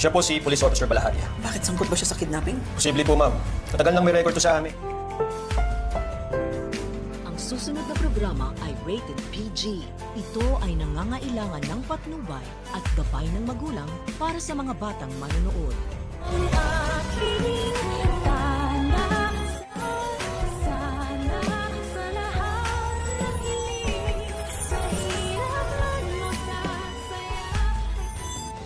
Siya po si Police Officer Balaharia. Bakit sangkot ba siya sa kidnapping? Posible po, ma'am. Matagal nang may record to sa amin. Ang susunod na programa ay rated PG. Ito ay nangangailangan ng patnubay at gabay ng magulang para sa mga batang manonood.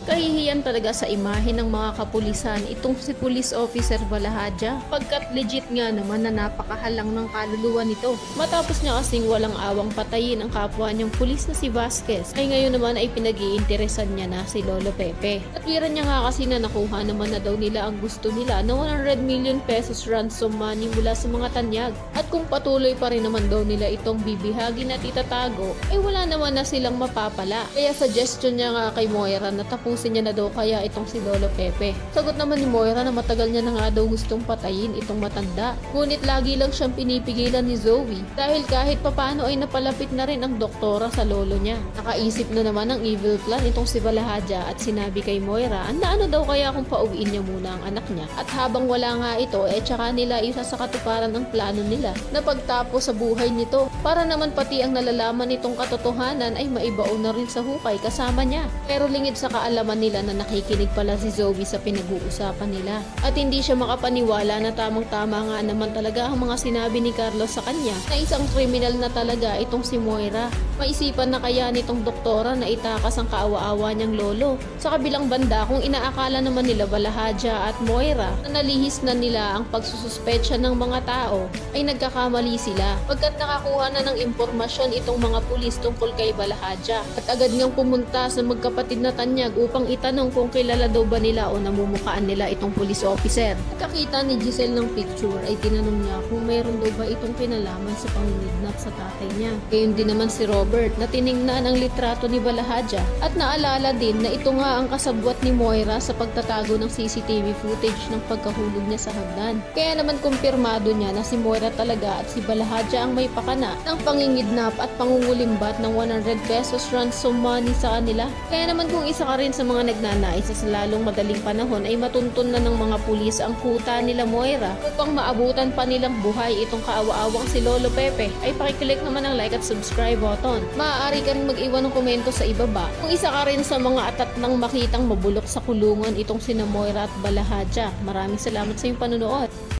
Kahihiyan talaga sa imahe ng mga kapulisan itong si Police Officer Balaharia pagkat legit nga naman na napakahalang ng kaluluwa nito. Matapos niya kasing walang awang patayin ang kapwa niyang pulis na si Vasquez ay ngayon naman ay pinag-iinteresan niya na si Lolo Pepe. At wiran niya nga kasi na nakuha naman na daw nila ang gusto nila na 100 million pesos ransom money mula sa mga tanyag. At kung patuloy pa rin naman daw nila itong bibihagin at itatago ay wala naman na silang mapapala. Kaya suggestion niya nga kay Moira na tapusin niya na daw kaya itong si Lolo Pepe. Sagot naman ni Moira na matagal niya na nga daw gustong patayin itong matanda. Ngunit lagi lang siyang pinipigilan ni Zoe dahil kahit papano ay napalapit na rin ang doktora sa lolo niya. Nakaisip na naman ng evil plan itong si Balaharia at sinabi kay Moira na ano daw kaya kung pauwiin niya muna ang anak niya. At habang wala nga ito tsaka nila isa sa katuparan ang plano nila na pagtapos sa buhay nito para naman pati ang nalalaman nitong katotohanan ay maibaon na rin sa hukay kasama niya. Pero lingid sa kaalaman nila na nakikinig pala si Zoe sa pinag-uusapan nila. At hindi siya makapaniwala na tamang-tama nga naman talaga ang mga sinabi ni Carlos sa kanya na isang kriminal na talaga itong si Moira. Maisipan na kaya nitong doktora na itakas ang kaawa-awa niyang lolo. Sa kabilang banda kung inaakala naman nila Balaharia at Moira na nalihis na nila ang pagsususpetsya ng mga tao ay nagkakamali sila pagkat nakakuha na ng impormasyon itong mga pulis tungkol kay Balaharia at agad ngang pumunta sa magkapatid na tanyag upang itanong kung kilala daw ba nila o namumukaan nila itong police officer. Pagkakita ni Giselle ng picture ay tinanong niya kung mayroon daw ba itong kinalaman sa pangingidnap sa tatay niya. Gayon din naman si Robert na tiningnan ang litrato ni Balaharia at naalala din na ito nga ang kasabwat ni Moira sa pagtatago ng CCTV footage ng pagkahulog niya sa hagdan. Kaya naman kumpirmado niya na si Moira talaga at si Balaharia ang may pakana ng pangingidnap at pangungulimbat ng 100 pesos ransom money sa kanila. Kaya naman kung isa ka rin sa mga nagnanais sa lalong madaling panahon ay matuntun na ng mga pulis ang kuta nila Moira upang maabutan pa nilang buhay itong kaawa-awang si Lolo Pepe ay pakiclick naman ang like at subscribe button. Maaari ka rin mag-iwan ng komento sa ibaba kung isa ka rin sa mga atat nang makitang mabulok sa kulungan itong sina Moira at Balaharia. Maraming salamat sa iyong panonood.